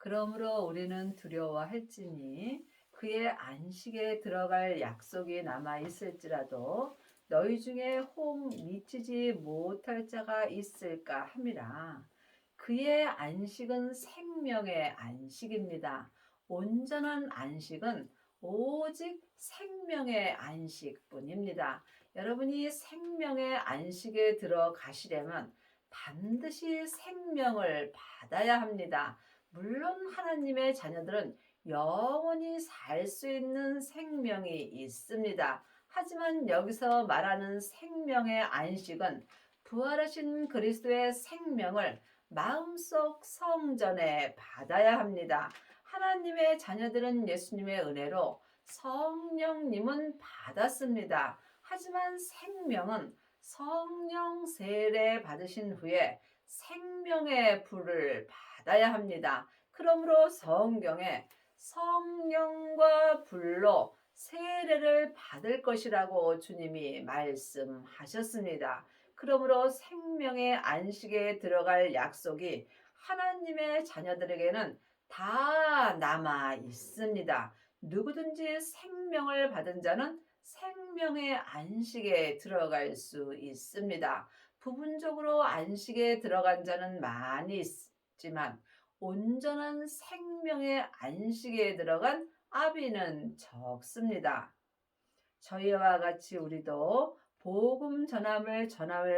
그러므로 우리는 두려워할지니 그의 안식에 들어갈 약속이 남아 있을지라도 너희 중에 혹 미치지 못할 자가 있을까 함이라. 그의 안식은 생명의 안식입니다. 온전한 안식은 오직 생명의 안식뿐입니다. 여러분이 생명의 안식에 들어가시려면 반드시 생명을 받아야 합니다. 물론 하나님의 자녀들은 영원히 살 수 있는 생명이 있습니다. 하지만 여기서 말하는 생명의 안식은 부활하신 그리스도의 생명을 마음속 성전에 받아야 합니다. 하나님의 자녀들은 예수님의 은혜로 성령님은 받았습니다. 하지만 생명은 성령 세례 받으신 후에 생명의 불을 받아야 합니다. 그러므로 성경에 성령과 불로 세례를 받을 것이라고 주님이 말씀하셨습니다. 그러므로 생명의 안식에 들어갈 약속이 하나님의 자녀들에게는 다 남아 있습니다. 누구든지 생명을 받은 자는 생명의 안식에 들어갈 수 있습니다. 부분적으로 안식에 들어간 자는 많이 있지만 온전한 생명의 안식에 들어간 아비는 적습니다. 저희와 같이 우리도 복음 전함을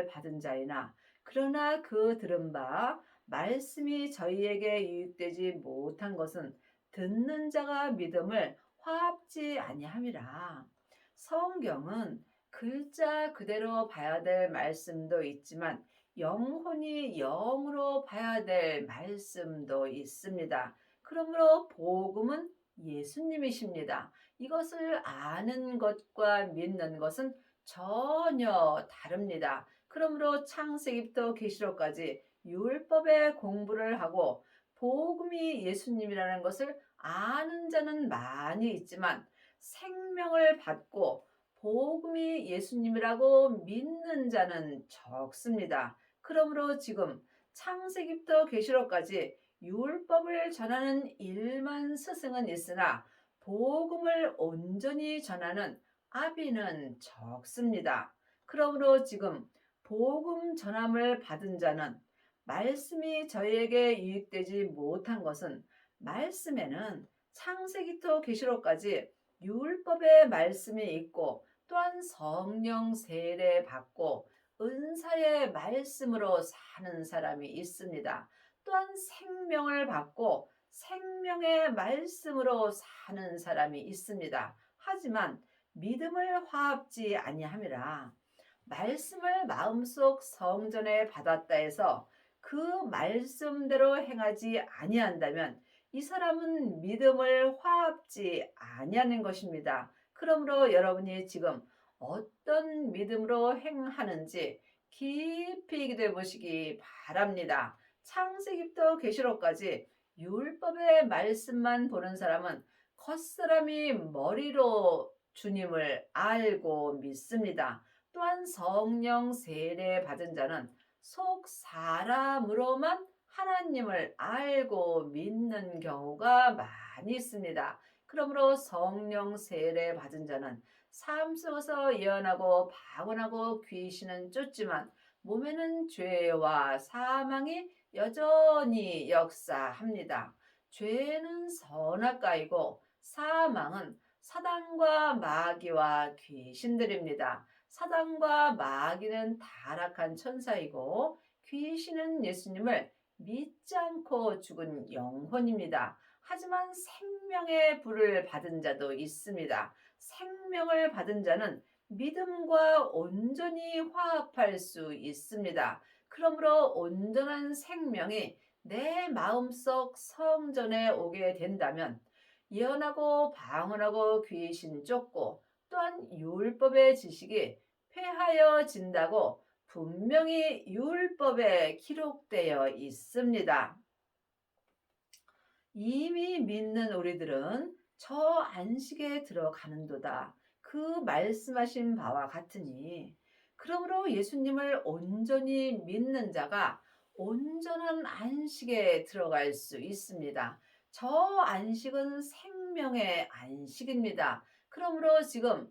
받은 자이나 그러나 그 들은 바 말씀이 저희에게 유익되지 못한 것은 듣는 자가 믿음을 화합지 아니함이라. 성경은 글자 그대로 봐야 될 말씀도 있지만 영혼이 영으로 봐야 될 말씀도 있습니다. 그러므로 복음은 예수님이십니다. 이것을 아는 것과 믿는 것은 전혀 다릅니다. 그러므로 창세기부터 계시록까지 율법의 공부를 하고 복음이 예수님이라는 것을 아는 자는 많이 있지만 생명을 받고 복음이 예수님이라고 믿는 자는 적습니다. 그러므로 지금 창세기부터 계시록까지 율법을 전하는 1만 스승은 있으나 복음을 온전히 전하는 아비는 적습니다. 그러므로 지금 복음 전함을 받은 자는 말씀이 저희에게 유익되지 못한 것은 말씀에는 창세기부터 계시록까지 율법의 말씀이 있고 또한 성령 세례 받고 은사의 말씀으로 사는 사람이 있습니다. 또한 생명을 받고 생명의 말씀으로 사는 사람이 있습니다. 하지만 믿음을 화합지 아니함이라. 말씀을 마음속 성전에 받았다 해서 그 말씀대로 행하지 아니한다면 이 사람은 믿음을 화합지 아니하는 것입니다. 그러므로 여러분이 지금 어떤 믿음으로 행하는지 깊이 기도해 보시기 바랍니다. 창세기부터 계시록까지 율법의 말씀만 보는 사람은 겉사람이 머리로 주님을 알고 믿습니다. 또한 성령 세례 받은 자는 속 사람으로만 하나님을 알고 믿는 경우가 많이 있습니다. 그러므로 성령 세례 받은 자는 삶 속에서 예언하고 방언하고 귀신은 쫓지만 몸에는 죄와 사망이 여전히 역사합니다. 죄는 선악과이고 사망은 사단과 마귀와 귀신들입니다. 사단과 마귀는 타락한 천사이고 귀신은 예수님을 믿지 않고 죽은 영혼입니다. 하지만 생명의 불을 받은 자도 있습니다. 생명을 받은 자는 믿음과 온전히 화합할 수 있습니다. 그러므로 온전한 생명이 내 마음속 성전에 오게 된다면 예언하고 방언하고 귀신 쫓고 또한 율법의 지식이 폐하여진다고 분명히 율법에 기록되어 있습니다. 이미 믿는 우리들은 저 안식에 들어가는도다. 그 말씀하신 바와 같으니 그러므로 예수님을 온전히 믿는 자가 온전한 안식에 들어갈 수 있습니다. 저 안식은 생명의 안식입니다. 그러므로 지금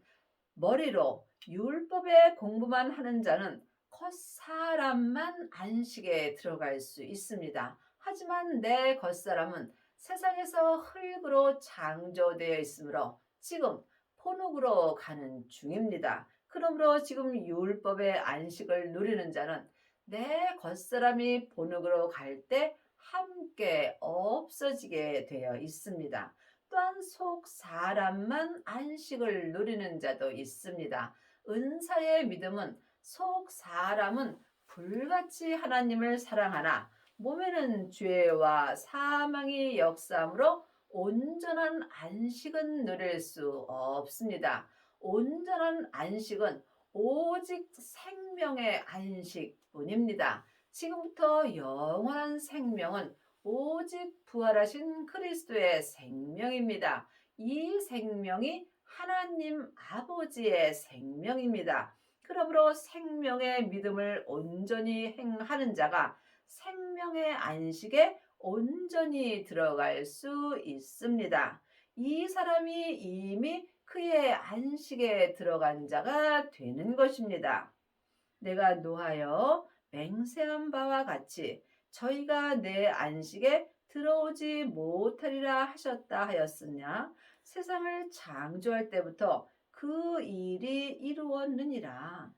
머리로 율법의 공부만 하는 자는 겉사람만 안식에 들어갈 수 있습니다. 하지만 내 겉사람은 세상에서 흙으로 창조되어 있으므로 지금 본흙으로 가는 중입니다. 그러므로 지금 율법의 안식을 누리는 자는 내 겉사람이 본흙으로 갈 때 함께 없어지게 되어 있습니다. 또한 속 사람만 안식을 누리는 자도 있습니다. 은사의 믿음은 속 사람은 불같이 하나님을 사랑하나 몸에는 죄와 사망이 역사함으로 온전한 안식은 누릴 수 없습니다. 온전한 안식은 오직 생명의 안식뿐입니다. 지금부터 영원한 생명은 오직 부활하신 그리스도의 생명입니다. 이 생명이 하나님 아버지의 생명입니다. 그러므로 생명의 믿음을 온전히 행하는 자가 생명의 안식에 온전히 들어갈 수 있습니다. 이 사람이 이미 그의 안식에 들어간 자가 되는 것입니다. 내가 노하여 맹세한 바와 같이 저희가 내 안식에 들어오지 못하리라 하셨다 하였으냐 세상을 창조할 때부터 그 일이 이루었느니라.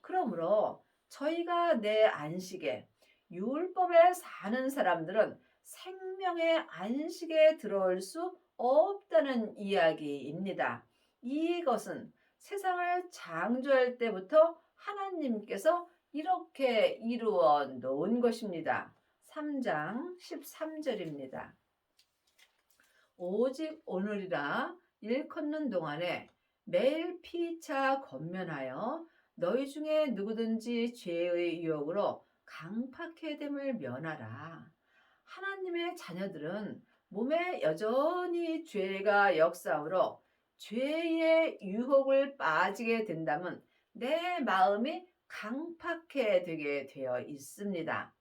그러므로 저희가 내 안식에 율법에 사는 사람들은 생명의 안식에 들어올 수 없다는 이야기입니다. 이것은 세상을 창조할 때부터 하나님께서 이렇게 이루어 놓은 것입니다. 3장 13절입니다. 오직 오늘이라 일컫는 동안에 매일 피차 권면하여 너희 중에 누구든지 죄의 유혹으로 강팍해 됨을 면하라. 하나님의 자녀들은 몸에 여전히 죄가 역사하므로 죄의 유혹을 빠지게 된다면 내 마음이 강팍해 되게 되어 있습니다.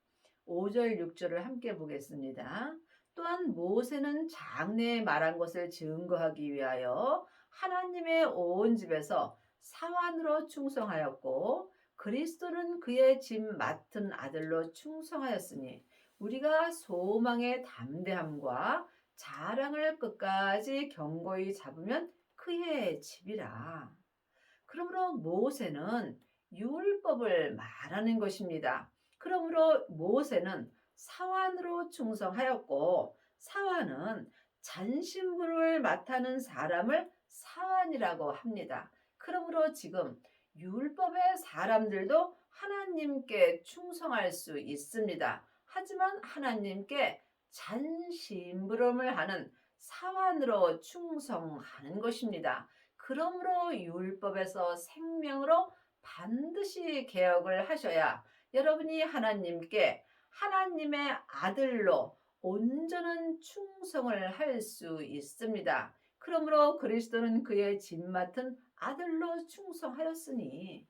5절 6절을 함께 보겠습니다. 또한 모세는 장래에 말한 것을 증거하기 위하여 하나님의 온 집에서 사환으로 충성하였고 그리스도는 그의 집 맡은 아들로 충성하였으니 우리가 소망의 담대함과 자랑을 끝까지 견고히 잡으면 그의 집이라. 그러므로 모세는 율법을 말하는 것입니다. 그러므로 모세는 사환으로 충성하였고 사환은 잔신부를 맡는 사람을 사환이라고 합니다. 그러므로 지금 율법의 사람들도 하나님께 충성할 수 있습니다. 하지만 하나님께 잔심부름을 하는 사환으로 충성하는 것입니다. 그러므로 율법에서 생명으로 반드시 개혁을 하셔야 여러분이 하나님께 하나님의 아들로 온전한 충성을 할 수 있습니다. 그러므로 그리스도는 그의 집 맡은 아들로 충성하였으니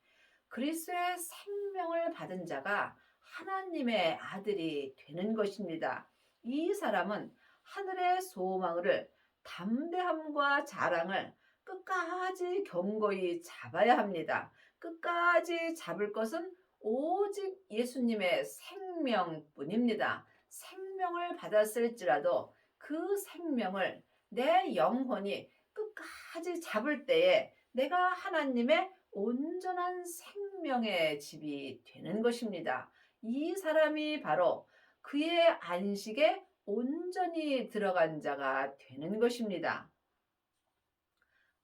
그리스도의 생명을 받은 자가 하나님의 아들이 되는 것입니다. 이 사람은 하늘의 소망을 담대함과 자랑을 끝까지 견고히 잡아야 합니다. 끝까지 잡을 것은 오직 예수님의 생명뿐입니다. 생명을 받았을지라도 그 생명을 내 영혼이 끝까지 잡을 때에 내가 하나님의 온전한 생명의 집이 되는 것입니다. 이 사람이 바로 그의 안식에 온전히 들어간 자가 되는 것입니다.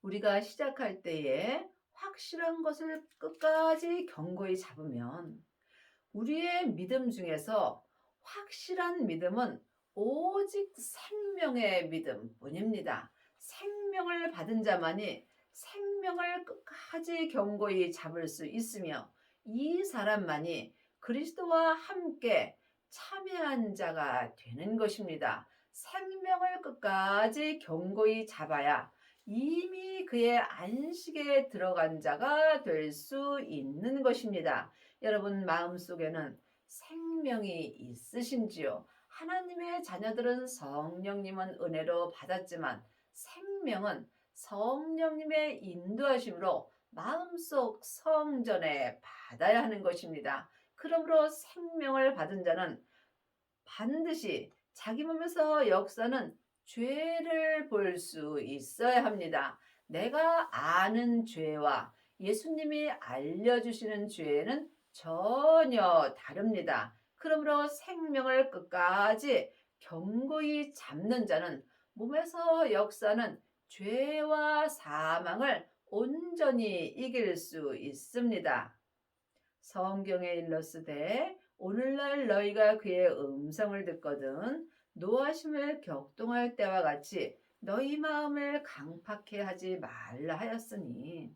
우리가 시작할 때에 확실한 것을 끝까지 견고히 잡으면 우리의 믿음 중에서 확실한 믿음은 오직 생명의 믿음뿐입니다. 생명을 받은 자만이 생명을 끝까지 견고히 잡을 수 있으며 이 사람만이 그리스도와 함께 참여한 자가 되는 것입니다. 생명을 끝까지 견고히 잡아야 이미 그의 안식에 들어간 자가 될 수 있는 것입니다. 여러분 마음속에는 생명이 있으신지요? 하나님의 자녀들은 성령님은 은혜로 받았지만 생명은 성령님의 인도하심으로 마음속 성전에 받아야 하는 것입니다. 그러므로 생명을 받은 자는 반드시 자기 몸에서 역사는 죄를 볼 수 있어야 합니다. 내가 아는 죄와 예수님이 알려주시는 죄는 전혀 다릅니다. 그러므로 생명을 끝까지 견고히 잡는 자는 몸에서 역사는 죄와 사망을 온전히 이길 수 있습니다. 성경에 일렀으되 오늘날 너희가 그의 음성을 듣거든 노하심을 격동할 때와 같이 너희 마음을 강팍해 하지 말라 하였으니,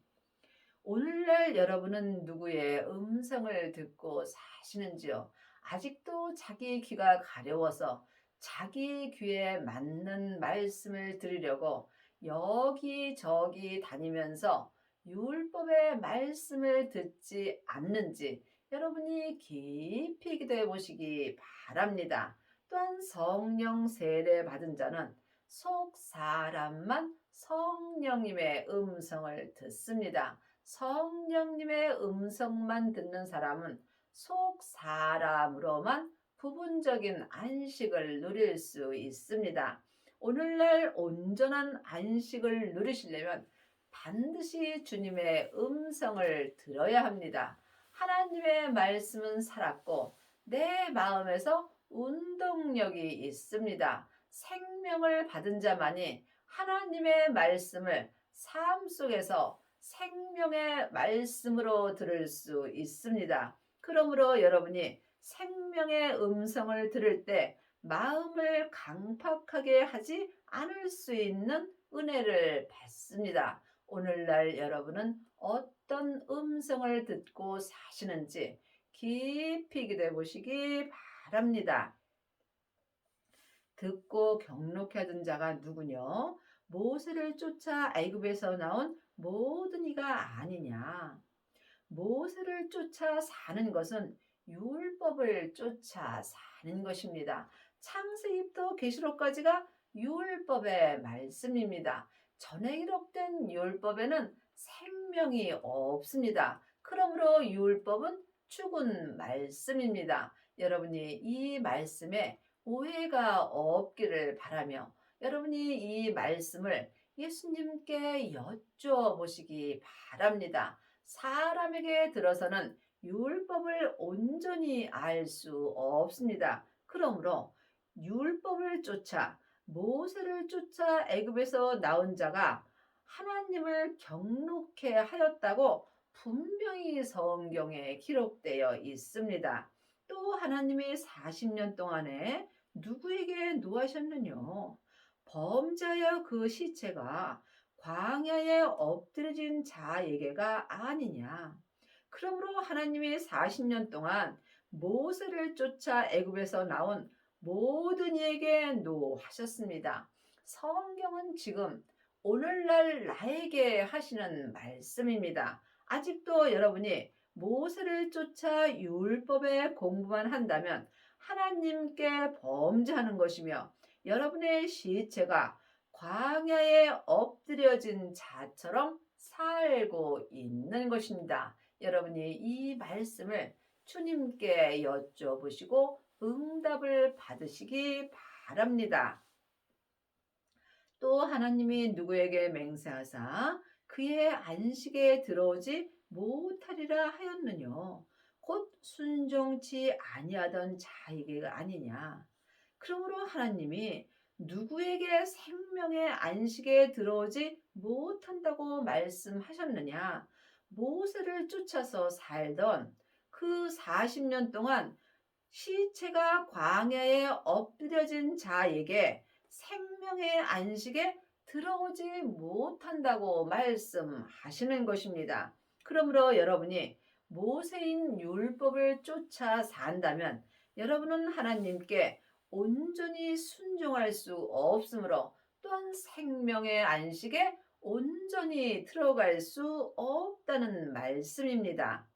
오늘날 여러분은 누구의 음성을 듣고 사시는지요? 아직도 자기 귀가 가려워서 자기 귀에 맞는 말씀을 들으려고 여기저기 다니면서 율법의 말씀을 듣지 않는지 여러분이 깊이 기도해 보시기 바랍니다. 또한 성령 세례 받은 자는 속 사람만 성령님의 음성을 듣습니다. 성령님의 음성만 듣는 사람은 속 사람으로만 부분적인 안식을 누릴 수 있습니다. 오늘날 온전한 안식을 누리시려면 반드시 주님의 음성을 들어야 합니다. 하나님의 말씀은 살았고 내 마음에서 운동력이 있습니다. 생명을 받은 자만이 하나님의 말씀을 삶 속에서 생명의 말씀으로 들을 수 있습니다. 그러므로 여러분이 생명의 음성을 들을 때 마음을 강팍하게 하지 않을 수 있는 은혜를 받습니다. 오늘날 여러분은 어떤 음성을 듣고 사시는지 깊이 기도해 보시기 바랍니다. 듣고 경록해 하던 자가 누구뇨? 모세를 쫓아 애굽에서 나온 모든 이가 아니냐. 모세를 쫓아 사는 것은 율법을 쫓아 사는 것입니다. 창세기부터 계시록까지가 율법의 말씀입니다. 전에 기록된 율법에는 생명이 없습니다. 그러므로 율법은 죽은 말씀입니다. 여러분이 이 말씀에 오해가 없기를 바라며 여러분이 이 말씀을 예수님께 여쭤보시기 바랍니다. 사람에게 들어서는 율법을 온전히 알 수 없습니다. 그러므로 율법을 쫓아 모세를 쫓아 애굽에서 나온 자가 하나님을 경록해 하였다고 분명히 성경에 기록되어 있습니다. 또 하나님이 40년 동안에 누구에게 노하셨느냐? 범죄하여 그 시체가 광야에 엎드려진 자에게가 아니냐. 그러므로 하나님이 40년 동안 모세를 쫓아 애굽에서 나온 모든 이에게 노하셨습니다. 성경은 지금 오늘날 나에게 하시는 말씀입니다. 아직도 여러분이 모세를 쫓아 율법의 공부만 한다면 하나님께 범죄하는 것이며 여러분의 시체가 광야에 엎드려진 자처럼 살고 있는 것입니다. 여러분이 이 말씀을 주님께 여쭤보시고 응답을 받으시기 바랍니다. 또 하나님이 누구에게 맹세하사 그의 안식에 들어오지 못하리라 하였느냐? 곧 순종치 아니하던 자에게가 아니냐? 그러므로 하나님이 누구에게 생명의 안식에 들어오지 못한다고 말씀하셨느냐? 모세를 쫓아서 살던 그 40년 동안 시체가 광야에 엎드려진 자에게 생명의 안식에 들어오지 못한다고 말씀하시는 것입니다. 그러므로 여러분이 모세인 율법을 쫓아 산다면 여러분은 하나님께 온전히 순종할 수 없으므로 또한 생명의 안식에 온전히 들어갈 수 없다는 말씀입니다.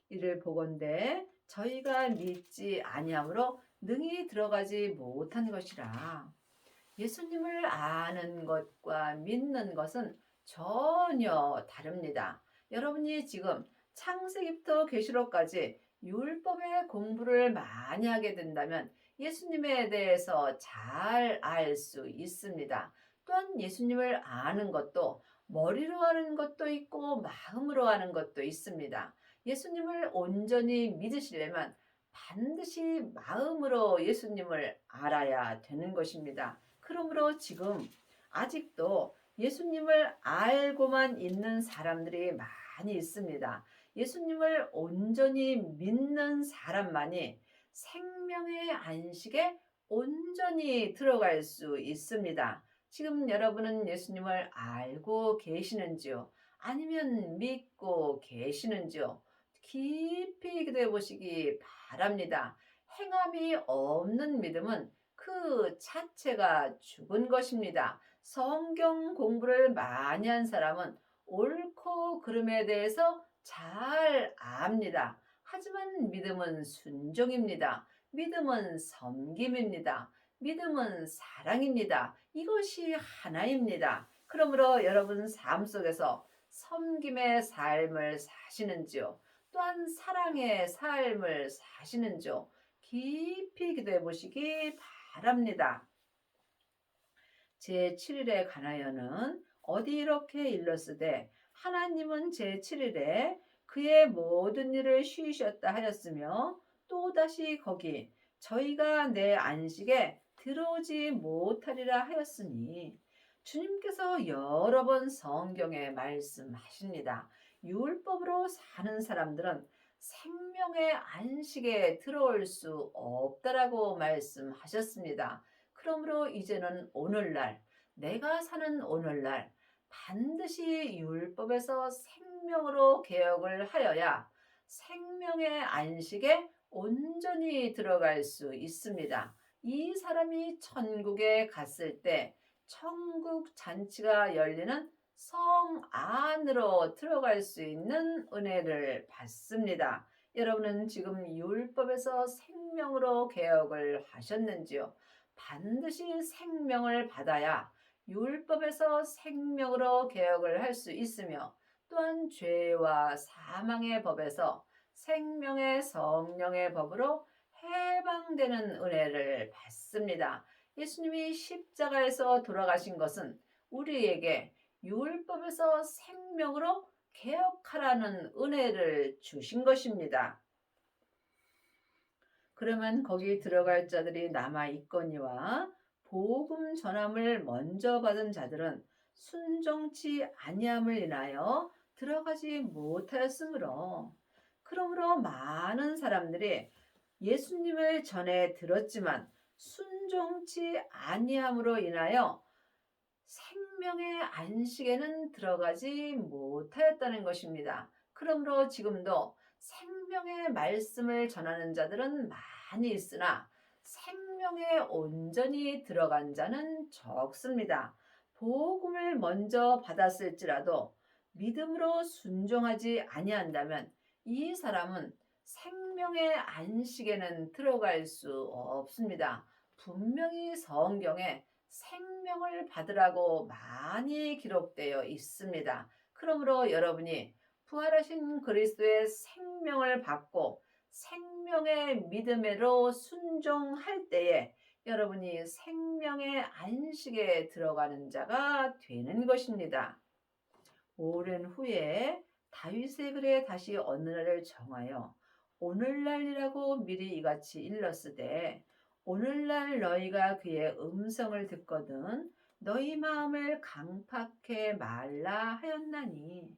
이를 보건대 저희가 믿지 아니함으로 능히 들어가지 못한 것이라. 예수님을 아는 것과 믿는 것은 전혀 다릅니다. 여러분이 지금 창세기부터 계시록까지 율법의 공부를 많이 하게 된다면 예수님에 대해서 잘 알 수 있습니다. 또한 예수님을 아는 것도 머리로 아는 것도 있고 마음으로 아는 것도 있습니다. 예수님을 온전히 믿으시려면 반드시 마음으로 예수님을 알아야 되는 것입니다. 그러므로 지금 아직도 예수님을 알고만 있는 사람들이 많이 있습니다. 예수님을 온전히 믿는 사람만이 생명의 안식에 온전히 들어갈 수 있습니다. 지금 여러분은 예수님을 알고 계시는지요? 아니면 믿고 계시는지요? 깊이 기도해 보시기 바랍니다. 행함이 없는 믿음은 그 자체가 죽은 것입니다. 성경 공부를 많이 한 사람은 옳고 그름에 대해서 잘 압니다. 하지만 믿음은 순종입니다. 믿음은 섬김입니다. 믿음은 사랑입니다. 이것이 하나입니다. 그러므로 여러분 삶 속에서 섬김의 삶을 사시는지요? 또한 사랑의 삶을 사시는지요? 깊이 기도해 보시기 바랍니다. 제7일에 관하여는 어디 이렇게 일렀으되 하나님은 제7일에 그의 모든 일을 쉬셨다 하였으며 또다시 거기 저희가 내 안식에 들어오지 못하리라 하였으니 주님께서 여러 번 성경에 말씀하십니다. 율법으로 사는 사람들은 생명의 안식에 들어올 수 없다라고 말씀하셨습니다. 그러므로 이제는 오늘날 내가 사는 오늘날 반드시 율법에서 생명으로 개혁을 하여야 생명의 안식에 온전히 들어갈 수 있습니다. 이 사람이 천국에 갔을 때 천국 잔치가 열리는 성 안으로 들어갈 수 있는 은혜를 받습니다. 여러분은 지금 율법에서 생명으로 개혁을 하셨는지요? 반드시 생명을 받아야 율법에서 생명으로 개혁을 할 수 있으며 또한 죄와 사망의 법에서 생명의 성령의 법으로 해방되는 은혜를 받습니다. 예수님이 십자가에서 돌아가신 것은 우리에게 율법에서 생명으로 개혁하라는 은혜를 주신 것입니다. 그러면 거기 들어갈 자들이 남아 있거니와 복음 전함을 먼저 받은 자들은 순종치 아니함을 인하여 들어가지 못하였으므로 그러므로 많은 사람들이 예수님을 전에 들었지만 순종치 아니함으로 인하여 생명의 안식에는 들어가지 못하였다는 것입니다. 그러므로 지금도 생명의 말씀을 전하는 자들은 많이 있으나 생명에 온전히 들어간 자는 적습니다. 복음을 먼저 받았을지라도 믿음으로 순종하지 아니한다면 이 사람은 생명의 안식에는 들어갈 수 없습니다. 분명히 성경에 생명을 받으라고 많이 기록되어 있습니다. 그러므로 여러분이 부활하신 그리스도의 생명을 받고 생명의 믿음으로 순종할 때에 여러분이 생명의 안식에 들어가는 자가 되는 것입니다. 오랜 후에 다윗의 글에 다시 어느 날을 정하여 오늘날이라고 미리 이같이 일렀으되 오늘날 너희가 그의 음성을 듣거든 너희 마음을 강팍해 말라 하였나니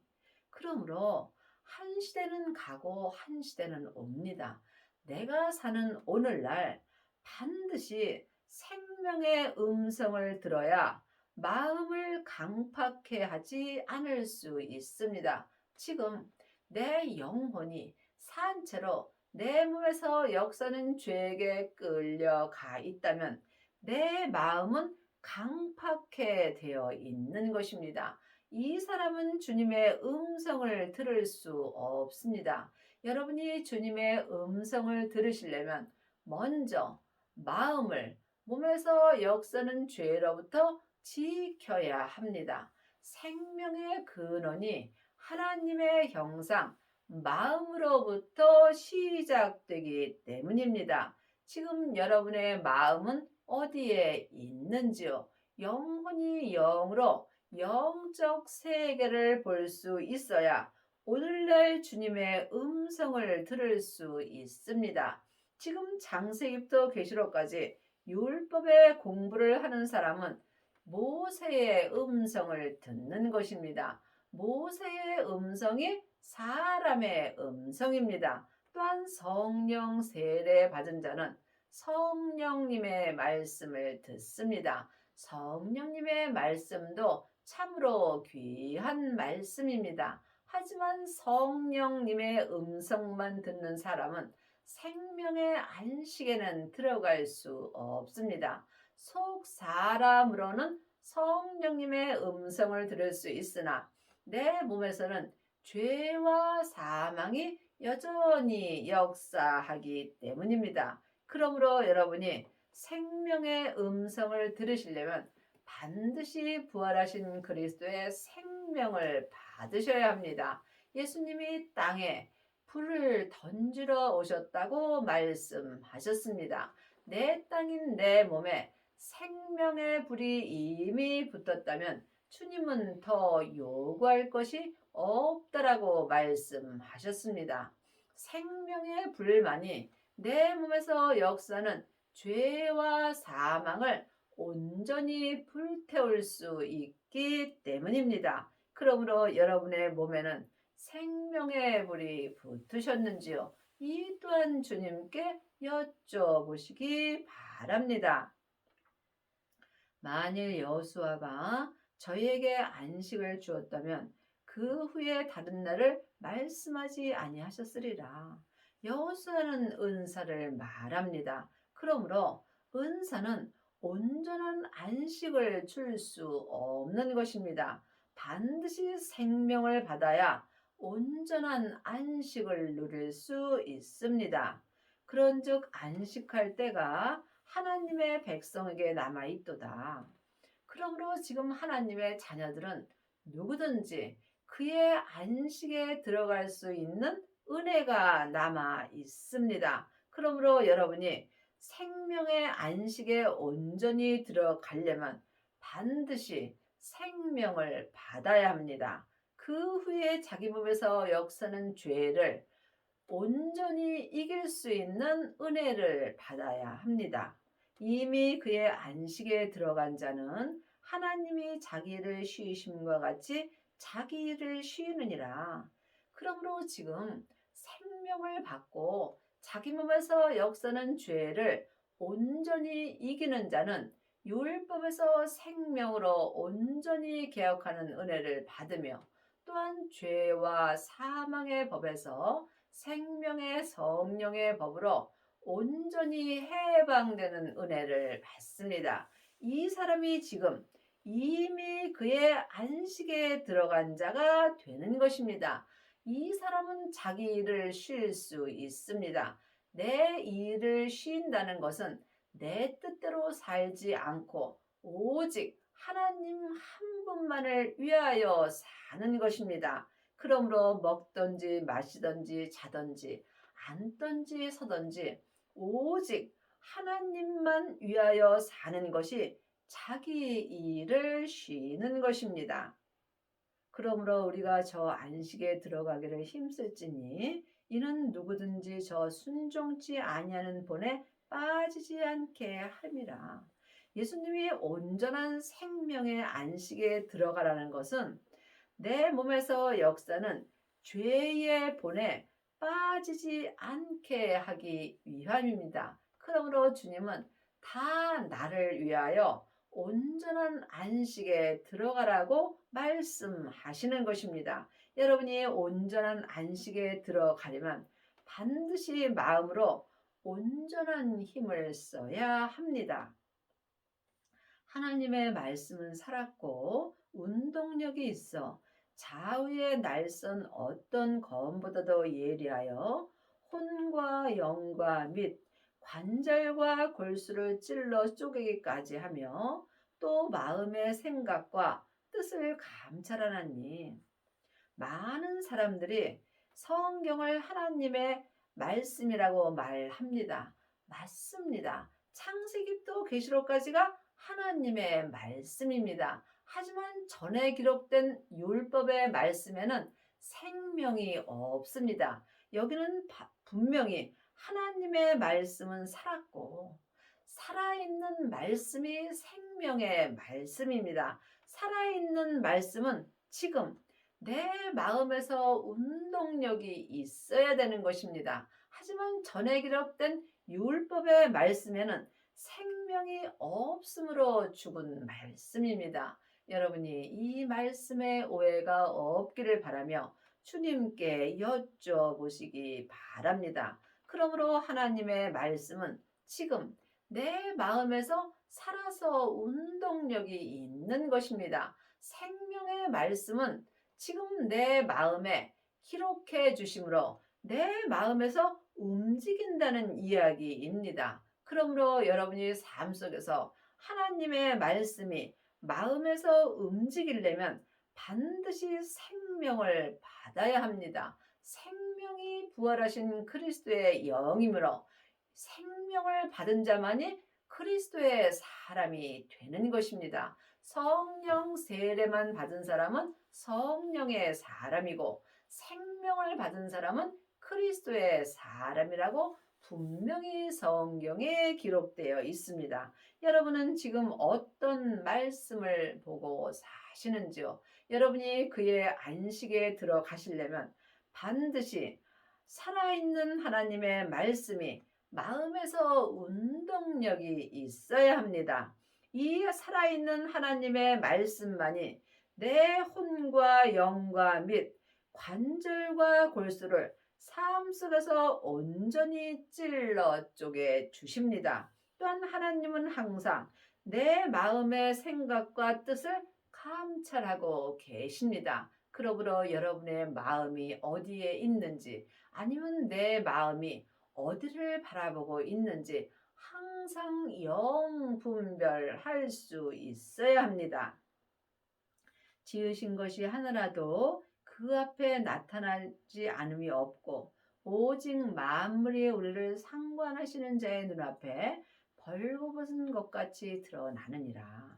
그러므로 한 시대는 가고 한 시대는 옵니다. 내가 사는 오늘날 반드시 생명의 음성을 들어야 마음을 강팍해 하지 않을 수 있습니다. 지금 내 영혼이 산채로 내 몸에서 역사는 죄에게 끌려가 있다면 내 마음은 강팍해 되어 있는 것입니다. 이 사람은 주님의 음성을 들을 수 없습니다. 여러분이 주님의 음성을 들으시려면 먼저 마음을 몸에서 역사는 죄로부터 지켜야 합니다. 생명의 근원이 하나님의 형상, 마음으로부터 시작되기 때문입니다. 지금 여러분의 마음은 어디에 있는지요? 영혼이 영으로 영적 세계를 볼 수 있어야 오늘날 주님의 음성을 들을 수 있습니다. 지금 창세기부터 계시록까지 율법의 공부를 하는 사람은 모세의 음성을 듣는 것입니다. 모세의 음성이 사람의 음성입니다. 또한 성령 세례 받은 자는 성령님의 말씀을 듣습니다. 성령님의 말씀도 참으로 귀한 말씀입니다. 하지만 성령님의 음성만 듣는 사람은 생명의 안식에는 들어갈 수 없습니다. 속 사람으로는 성령님의 음성을 들을 수 있으나 내 몸에서는 죄와 사망이 여전히 역사하기 때문입니다. 그러므로 여러분이 생명의 음성을 들으시려면 반드시 부활하신 그리스도의 생명을 받으셔야 합니다. 예수님이 땅에 불을 던지러 오셨다고 말씀하셨습니다. 내 땅인 내 몸에 생명의 불이 이미 붙었다면 주님은 더 요구할 것이 없다라고 말씀하셨습니다. 생명의 불만이 내 몸에서 역사는 죄와 사망을 온전히 불태울 수 있기 때문입니다. 그러므로 여러분의 몸에는 생명의 불이 붙으셨는지요? 이 또한 주님께 여쭤보시기 바랍니다. 만일 여호수아가 저희에게 안식을 주었다면 그 후에 다른 날을 말씀하지 아니하셨으리라. 여호수아는 은사를 말합니다. 그러므로 은사는 온전한 안식을 줄 수 없는 것입니다. 반드시 생명을 받아야 온전한 안식을 누릴 수 있습니다. 그런즉 안식할 때가 하나님의 백성에게 남아있도다. 그러므로 지금 하나님의 자녀들은 누구든지 그의 안식에 들어갈 수 있는 은혜가 남아 있습니다. 그러므로 여러분이 생명의 안식에 온전히 들어가려면 반드시 생명을 받아야 합니다. 그 후에 자기 몸에서 역사는 죄를 온전히 이길 수 있는 은혜를 받아야 합니다. 이미 그의 안식에 들어간 자는 하나님이 자기를 쉬심과 같이 자기 일을 쉬느니라. 그러므로 지금 생명을 받고 자기 몸에서 역사는 죄를 온전히 이기는 자는 율법에서 생명으로 온전히 개혁하는 은혜를 받으며 또한 죄와 사망의 법에서 생명의 성령의 법으로 온전히 해방되는 은혜를 받습니다. 이 사람이 지금 이미 그의 안식에 들어간 자가 되는 것입니다. 이 사람은 자기 일을 쉴 수 있습니다. 내 일을 쉰다는 것은 내 뜻대로 살지 않고 오직 하나님 한 분만을 위하여 사는 것입니다. 그러므로 먹든지 마시든지 자든지 앉든지 서든지 오직 하나님만 위하여 사는 것이 자기 일을 쉬는 것입니다. 그러므로 우리가 저 안식에 들어가기를 힘쓸지니 이는 누구든지 저 순종치 아니하는 본에 빠지지 않게 함이라. 예수님이 온전한 생명의 안식에 들어가라는 것은 내 몸에서 역사는 죄의 본에 빠지지 않게 하기 위함입니다. 그러므로 주님은 다 나를 위하여 온전한 안식에 들어가라고 말씀하시는 것입니다. 여러분이 온전한 안식에 들어가려면 반드시 마음으로 온전한 힘을 써야 합니다. 하나님의 말씀은 살았고 운동력이 있어 좌우의 날선 어떤 검보다도 예리하여 혼과 영과 및 관절과 골수를 찔러 쪼개기까지 하며 또 마음의 생각과 뜻을 감찰하나니 많은 사람들이 성경을 하나님의 말씀이라고 말합니다. 맞습니다. 창세기부터 계시록까지가 하나님의 말씀입니다. 하지만 전에 기록된 율법의 말씀에는 생명이 없습니다. 여기는 분명히 하나님의 말씀은 살았고 살아있는 말씀이 생명의 말씀입니다. 살아있는 말씀은 지금 내 마음에서 운동력이 있어야 되는 것입니다. 하지만 전에 기록된 율법의 말씀에는 생명이 없으므로 죽은 말씀입니다. 여러분이 이 말씀에 오해가 없기를 바라며 주님께 여쭤보시기 바랍니다. 그러므로 하나님의 말씀은 지금 내 마음에서 살아서 운동력이 있는 것입니다. 생명의 말씀은 지금 내 마음에 기록해 주심으로 내 마음에서 움직인다는 이야기입니다. 그러므로 여러분이 삶 속에서 하나님의 말씀이 마음에서 움직이려면 반드시 생명을 받아야 합니다. 생명이 부활하신 그리스도의 영이므로 생명을 받은 자만이 그리스도의 사람이 되는 것입니다. 성령 세례만 받은 사람은 성령의 사람이고 생명을 받은 사람은 그리스도의 사람이라고 분명히 성경에 기록되어 있습니다. 여러분은 지금 어떤 말씀을 보고 사시는지요? 여러분이 그의 안식에 들어가시려면 반드시 살아있는 하나님의 말씀이 마음에서 운동력이 있어야 합니다. 이 살아있는 하나님의 말씀만이 내 혼과 영과 및 관절과 골수를 삶 속에서 온전히 찔러 쪼개 주십니다. 또한 하나님은 항상 내 마음의 생각과 뜻을 감찰하고 계십니다. 그러므로 여러분의 마음이 어디에 있는지 아니면 내 마음이 어디를 바라보고 있는지 항상 영분별할 수 있어야 합니다. 지으신 것이 하나라도 그 앞에 나타나지 않음이 없고 오직 만물이 우리를 상관하시는 자의 눈앞에 벌거벗은 것 같이 드러나느니라.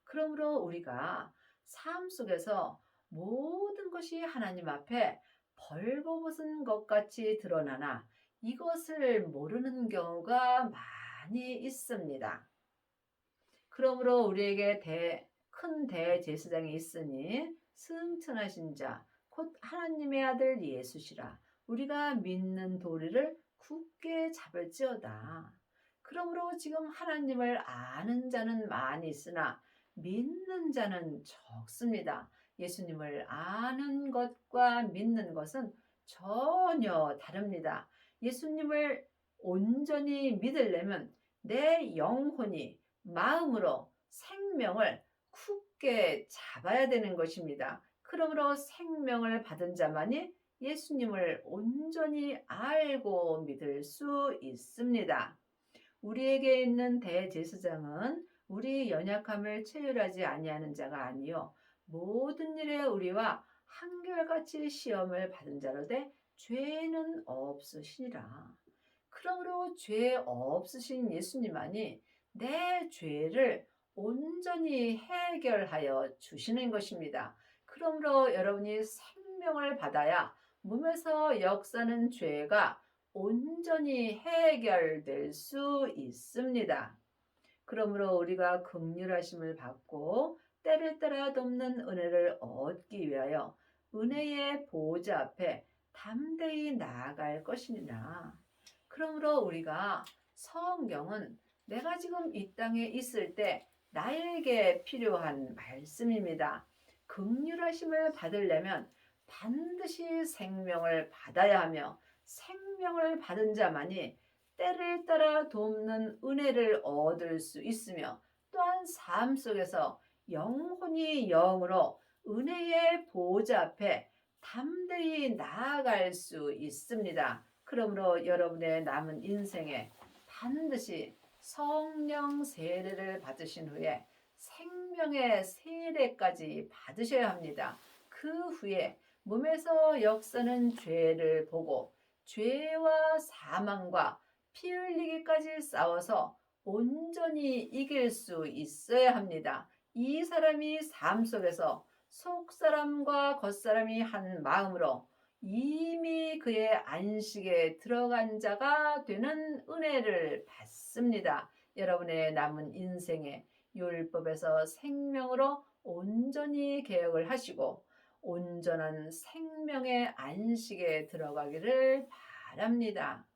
그러므로 우리가 삶 속에서 모든 것이 하나님 앞에 벌거벗은 것 같이 드러나나 이것을 모르는 경우가 많이 있습니다. 그러므로 우리에게 큰 대제사장이 있으니 승천하신 자 곧 하나님의 아들 예수시라. 우리가 믿는 도리를 굳게 잡을지어다. 그러므로 지금 하나님을 아는 자는 많이 있으나 믿는 자는 적습니다. 예수님을 아는 것과 믿는 것은 전혀 다릅니다. 예수님을 온전히 믿으려면 내 영혼이 마음으로 생명을 굳게 잡아야 되는 것입니다. 그러므로 생명을 받은 자만이 예수님을 온전히 알고 믿을 수 있습니다. 우리에게 있는 대제사장은 우리 연약함을 체휼하지 아니하는 자가 아니요 모든 일에 우리와 한결같이 시험을 받은 자로되 죄는 없으시니라. 그러므로 죄 없으신 예수님만이 내 죄를 온전히 해결하여 주시는 것입니다. 그러므로 여러분이 생명을 받아야 몸에서 역사는 죄가 온전히 해결될 수 있습니다. 그러므로 우리가 긍휼하심을 받고 때를 따라 돕는 은혜를 얻기 위하여 은혜의 보좌 앞에 담대히 나아갈 것이니라. 그러므로 우리가 성경은 내가 지금 이 땅에 있을 때 나에게 필요한 말씀입니다. 긍휼하심을 받으려면 반드시 생명을 받아야 하며 생명을 받은 자만이 때를 따라 돕는 은혜를 얻을 수 있으며 또한 삶 속에서 영혼이 영으로 은혜의 보좌 앞에 담대히 나아갈 수 있습니다. 그러므로 여러분의 남은 인생에 반드시 성령 세례를 받으신 후에 생명의 세례까지 받으셔야 합니다. 그 후에 몸에서 역사는 죄를 보고 죄와 사망과 피 흘리기까지 싸워서 온전히 이길 수 있어야 합니다. 이 사람이 삶 속에서 속사람과 겉사람이 한 마음으로 이미 그의 안식에 들어간 자가 되는 은혜를 받습니다. 여러분의 남은 인생에 율법에서 생명으로 온전히 개혁을 하시고 온전한 생명의 안식에 들어가기를 바랍니다.